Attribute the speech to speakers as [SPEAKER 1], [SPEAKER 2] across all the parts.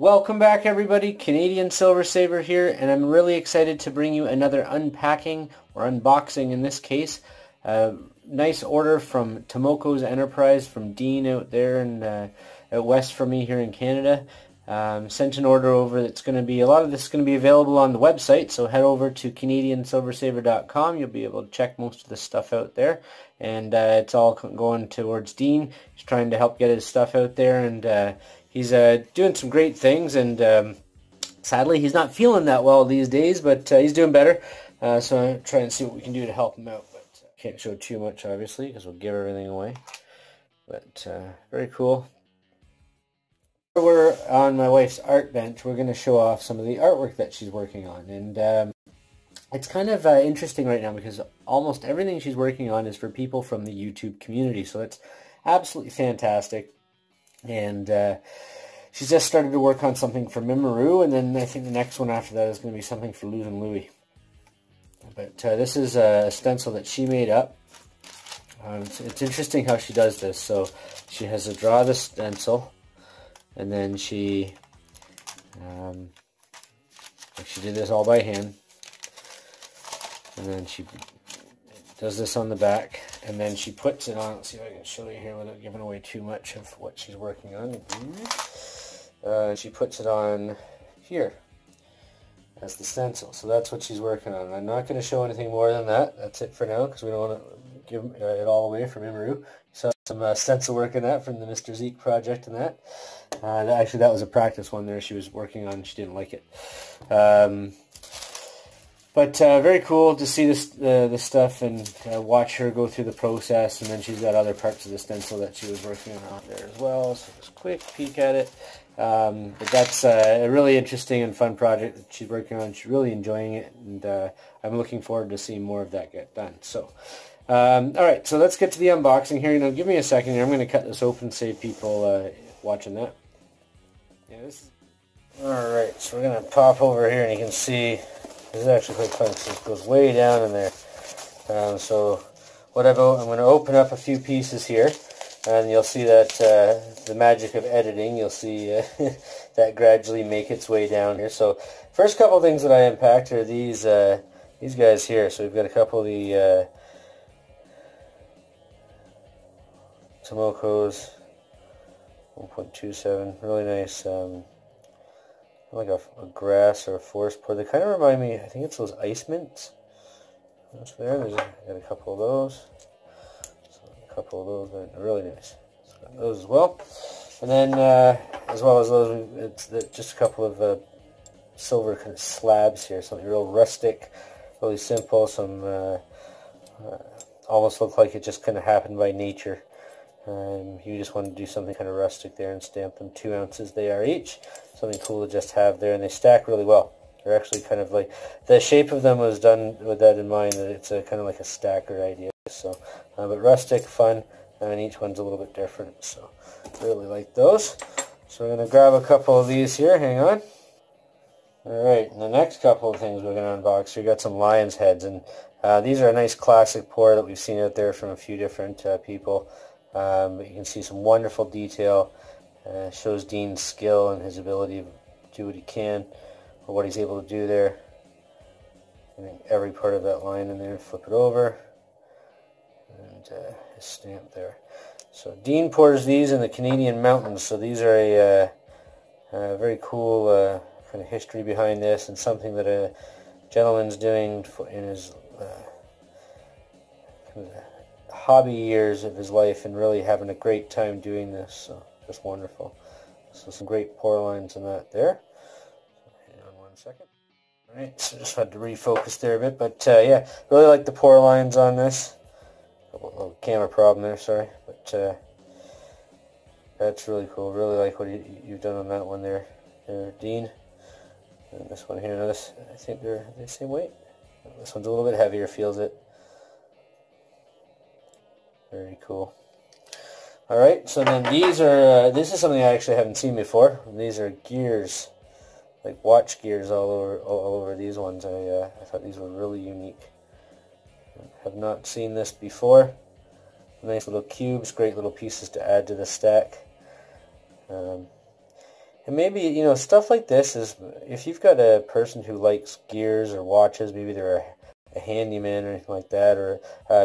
[SPEAKER 1] Welcome back everybody, Canadian Silver Saver here, and I'm really excited to bring you another unpacking, or unboxing in this case. Nice order from Tomoko's Enterprize from Dean out there in, out west from me here in Canada. Sent an order over that's going to be, a lot of this is going to be available on the website, so head over to canadiansilversaver.com. You'll be able to check most of the stuff out there, and it's all going towards Dean. He's trying to help get his stuff out there, and he's doing some great things, and sadly he's not feeling that well these days, but he's doing better, so I'm trying to see what we can do to help him out, but can't show too much obviously because we'll give everything away, but very cool. We're on my wife's art bench. We're going to show off some of the artwork that she's working on, and it's kind of interesting right now because almost everything she's working on is for people from the YouTube community, so it's absolutely fantastic. And she's just started to work on something for Mimaru, and then I think the next one after that is going to be something for Luz and Louie. But this is a stencil that she made up. It's interesting how she does this. So she has to draw the stencil, and then she did this all by hand, and then she does this on the back, and then she puts it on. Let's see if I can show you here without giving away too much of what she's working on. She puts it on here as the stencil. So that's what she's working on. I'm not going to show anything more than that. That's it for now because we don't want to give it all away from Imaru. So some stencil work in that from the Mr. Zeke project and that. Actually, that was a practice one there she was working on. She didn't like it. But very cool to see this stuff and watch her go through the process, and then she's got other parts of the stencil that she was working on out there as well, so just a quick peek at it. But that's a really interesting and fun project that she's working on. She's really enjoying it, and I'm looking forward to seeing more of that get done. So, alright, so let's get to the unboxing here. Now, give me a second here. I'm going to cut this open, save people watching that. Alright, so we're going to pop over here, and you can see this is actually quite fun because it goes way down in there. So what I'm going to open up a few pieces here, and you'll see that the magic of editing, you'll see that gradually make its way down here. So first couple things that I unpacked are these guys here. So we've got a couple of the Tomokos 1.27, really nice. Like a grass or a forest pour. They kind of remind me, I think it's those ice mints. That's there. There's got a couple of those. So a couple of those, they're really nice. So got those as well. And then, as well as those, it's just a couple of silver kind of slabs here. Something real rustic, really simple. Some almost look like it just kind of happened by nature. You just want to do something kind of rustic there and stamp them. 2 ounces they are each. Something cool to just have there, and they stack really well. They're actually kind of like, the shape of them was done with that in mind, that it's a kind of like a stacker idea. So, but rustic, fun, and each one's a little bit different. So, really like those. So we're going to grab a couple of these here. Hang on. Alright, and the next couple of things we're going to unbox, we got some lion's heads, and these are a nice classic pour that we've seen out there from a few different people. But you can see some wonderful detail. Shows Dean's skill and his ability to do what he can, or what he's able to do there. I think every part of that line in there, flip it over, and his stamp there. So Dean pours these in the Canadian mountains, so these are a very cool kind of history behind this, and something that a gentleman's doing in his kind of hobby years of his life, and really having a great time doing this. So just wonderful. So some great pour lines in that there. So hang on one second. Alright, so just had to refocus there a bit, but yeah, really like the pour lines on this. A little camera problem there, sorry, but that's really cool. Really like what you've done on that one there, Dean. And this one here, now this, I think they're the same weight. This one's a little bit heavier, feels it. Very cool. Alright, so then these are, this is something I actually haven't seen before. These are gears, like watch gears all over these ones. I thought these were really unique. Have not seen this before. Nice little cubes, great little pieces to add to the stack. And maybe, you know, stuff like this is, if you've got a person who likes gears or watches, maybe they're a handyman or anything like that, or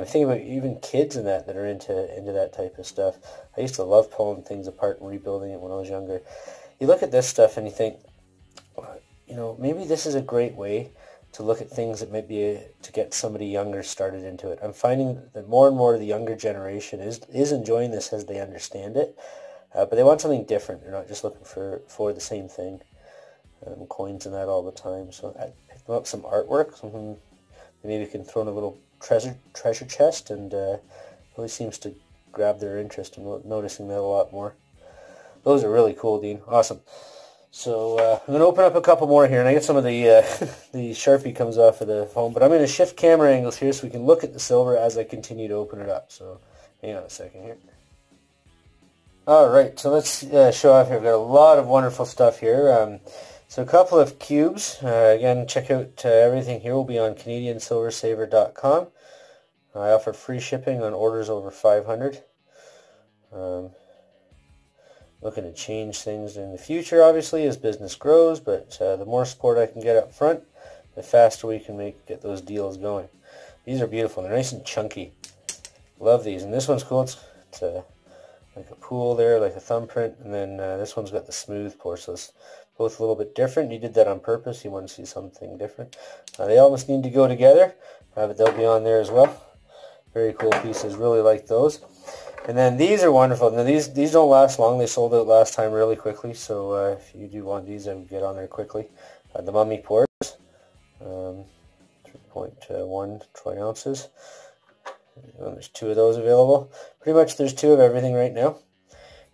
[SPEAKER 1] think about even kids in that are into that type of stuff. I used to love pulling things apart and rebuilding it when I was younger. You look at this stuff and you think, you know, maybe this is a great way to look at things that might be to get somebody younger started into it. I'm finding that more and more of the younger generation is enjoying this as they understand it, but they want something different. They're not just looking for the same thing, coins and that all the time. So I picked up some artwork, something maybe can throw in a little treasure chest, and really seems to grab their interest. I'm noticing that a lot more. Those are really cool, Dean. Awesome. So I'm going to open up a couple more here, and I get some of the the Sharpie comes off of the phone, but I'm going to shift camera angles here so we can look at the silver as I continue to open it up. So hang on a second here. Alright, so let's show off here. We've got a lot of wonderful stuff here. So a couple of cubes. Again, check out everything here will be on canadiansilversaver.com. I offer free shipping on orders over 500. Looking to change things in the future, obviously, as business grows, but the more support I can get up front, the faster we can get those deals going. These are beautiful. They're nice and chunky. Love these. And this one's cool. It's like a pool there, like a thumbprint, and then this one's got the smooth pour, so it's both a little bit different. You did that on purpose. You want to see something different. They almost need to go together, but they'll be on there as well. Very cool pieces. Really like those. And then these are wonderful. Now these don't last long. They sold out last time really quickly, so if you do want these, I would get on there quickly. The mummy pours, 3.1 troy ounces. There's 2 of those available. Pretty much there's 2 of everything right now.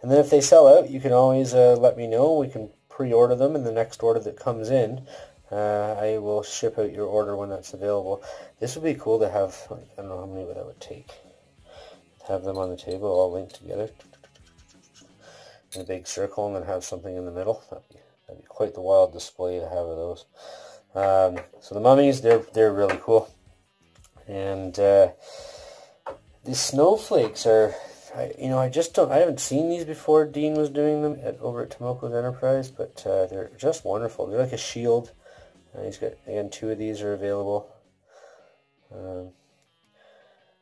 [SPEAKER 1] And then if they sell out, you can always let me know. We can pre-order them, and the next order that comes in, I will ship out your order when that's available. This would be cool to have, like, I don't know how many that would take. Have them on the table all linked together in a big circle, and then have something in the middle. That'd be quite the wild display to have of those. So the mummies, they're really cool. And these snowflakes are, I haven't seen these before. Dean was doing them over at Tomoko's Enterprise, but they're just wonderful. They're like a shield. He's got, again, 2 of these are available.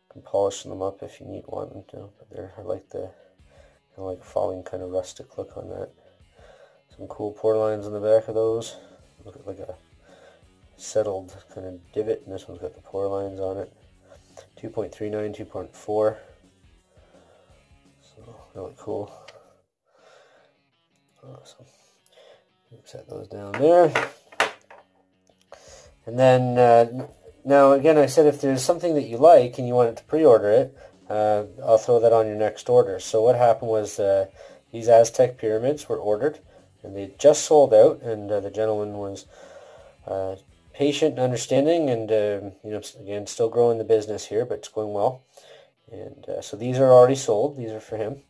[SPEAKER 1] Can polish them up if you want them to, but I like the like falling kind of rustic look on that. Some cool pour lines on the back of those. Look like a settled kind of divot, and this one's got the pour lines on it. 2.39, 2.4. So really cool. Awesome. Set those down there. And then now again, I said if there's something that you like and you want it to pre-order it, I'll throw that on your next order. So what happened was these Aztec pyramids were ordered, and they just sold out, and the gentleman was patient and understanding, and again, still growing the business here, but it's going well. And so these are already sold. These are for him,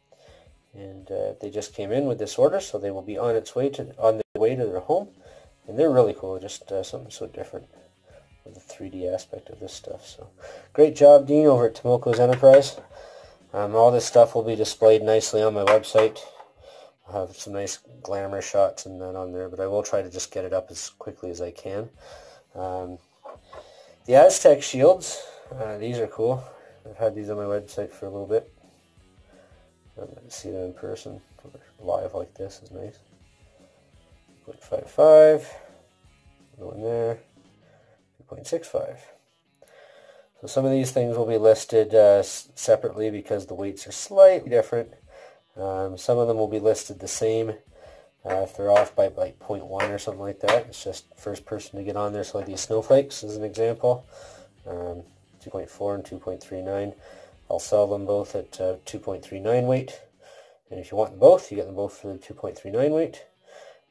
[SPEAKER 1] and they just came in with this order, so they will be on their way to their home, and they're really cool. Just something so different with the 3D aspect of this stuff. So great job, Dean, over at Tomoko's Enterprise. All this stuff will be displayed nicely on my website. I'll have some nice glamour shots and that on there, but I will try to just get it up as quickly as I can. The Aztec shields, these are cool. I've had these on my website for a little bit. See them in person, live like this is nice. 0.55, no one there, 2.65. So some of these things will be listed separately because the weights are slightly different. Some of them will be listed the same if they're off by like 0.1 or something like that. It's just first person to get on there. So like these snowflakes as an example, 2.4 and 2.39. I'll sell them both at 2.39 weight. And if you want them both, you get them both for the 2.39 weight.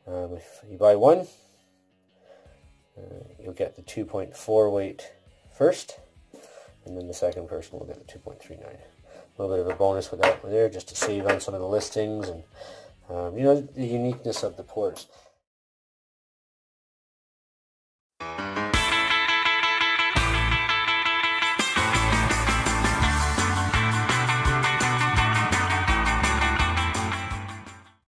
[SPEAKER 1] If you buy one, you'll get the 2.4 weight first, and then the second person will get the 2.39. A little bit of a bonus with that one there, just to save on some of the listings and the uniqueness of the pours.